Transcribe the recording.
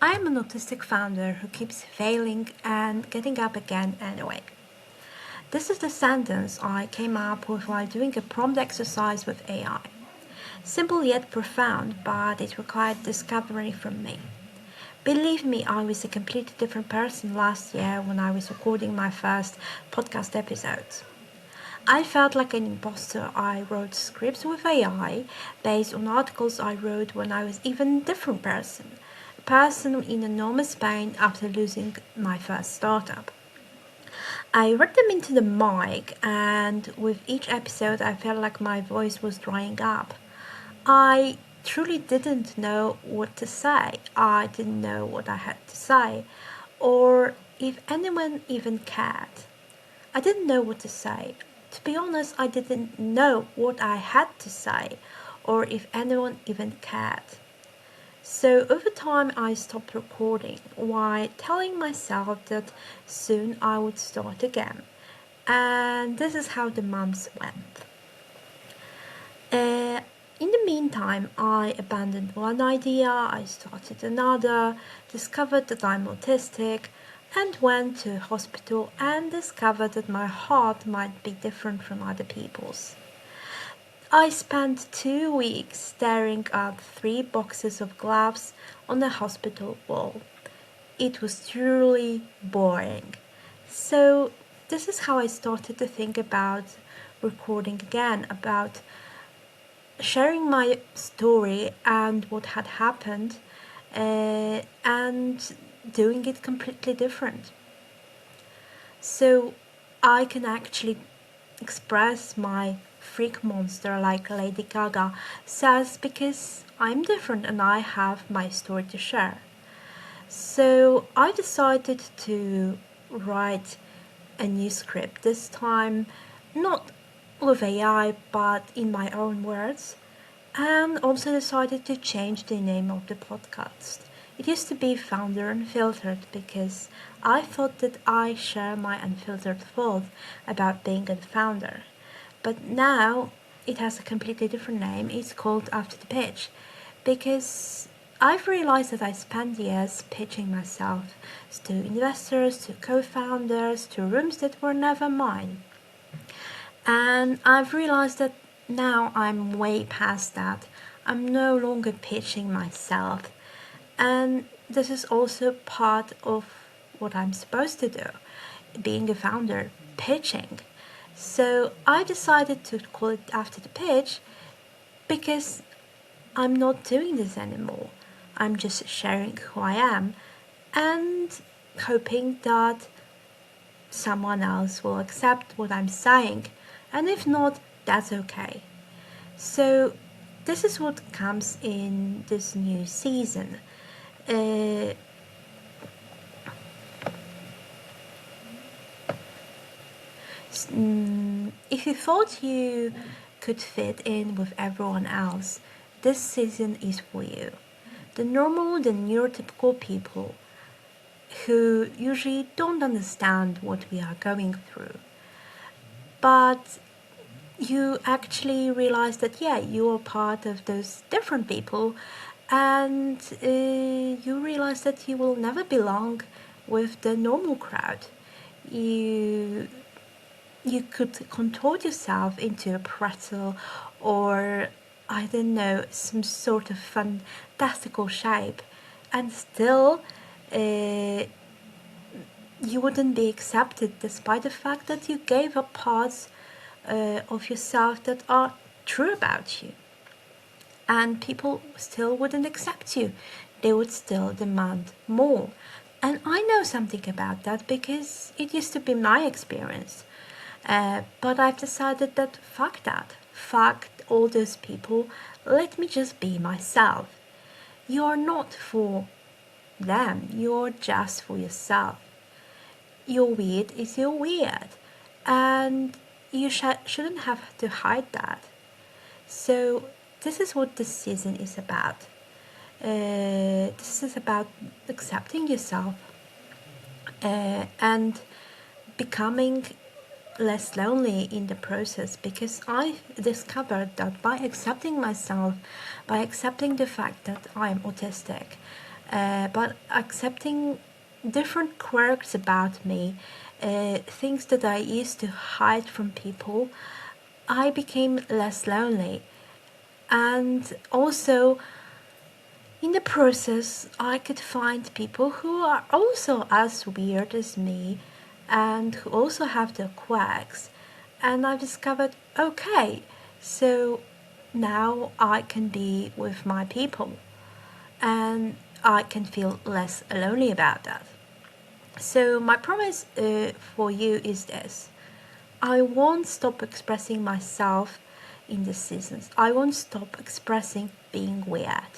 I am an autistic founder who keeps failing and getting up again anyway. This is the sentence I came up with while doing a prompt exercise with AI. Simple yet profound, but it required discovery from me. Believe me, I was a completely different person last year when I was recording my first podcast episodes. I felt like an imposter. I wrote scripts with AI based on articles I wrote when I was even a different person. A person in enormous pain after losing my first startup. I read them into the mic, and with each episode I felt like my voice was drying up. I truly didn't know what to say. I didn't know what I had to say, or if anyone even cared. I didn't know what to say. To be honest, I didn't know what I had to say, or if anyone even cared. So over time I stopped recording while telling myself that soon I would start again. And this is how the months went. In the meantime, I abandoned one idea, I started another, discovered that I'm autistic, and went to hospital and discovered that my heart might be different from other people's. I spent 2 weeks staring at 3 boxes of gloves on the hospital wall. It was truly boring. So this is how I started to think about recording again, about sharing my story and what had happened, and doing it completely different. So I can actually express my freak monster like Lady Gaga says, because I'm different and I have my story to share. So I decided to write a new script, this time not with AI but in my own words, and also decided to change the name of the podcast. It used to be Founder Unfiltered because I thought that I share my unfiltered thoughts about being a founder. But now it has a completely different name. It's called After the Pitch because I've realized that I spent years pitching myself to investors, to co-founders, to rooms that were never mine. And I've realized that now I'm way past that. I'm no longer pitching myself. And this is also part of what I'm supposed to do, being a founder, pitching. So I decided to call it After the Pitch because I'm not doing this anymore. I'm just sharing who I am and hoping that someone else will accept what I'm saying. And if not, that's okay. So this is what comes in this new season. If you thought you could fit in with everyone else, this season is for you. The normal, the neurotypical people who usually don't understand what we are going through. But you actually realize that, yeah, you are part of those different people, and you realize that you will never belong with the normal crowd. You could contort yourself into a pretzel or, I don't know, some sort of fantastical shape, and still you wouldn't be accepted despite the fact that you gave up parts of yourself that are true about you. And people still wouldn't accept you. They would still demand more. And I know something about that because it used to be my experience. But I've decided that fuck that. Fuck all those people. Let me just be myself. You're not for them. You're just for yourself. You're weird is you're weird. And you shouldn't have to hide that. So this is what this season is about. This is about accepting yourself and becoming less lonely in the process, because I discovered that by accepting myself, by accepting the fact that I'm autistic, but accepting different quirks about me, things that I used to hide from people, I became less lonely. And also, in the process, I could find people who are also as weird as me and who also have their quirks. And I discovered, okay, so now I can be with my people and I can feel less lonely about that. So, my promise for you is this: I won't stop expressing myself in the seasons. I won't stop expressing being weird.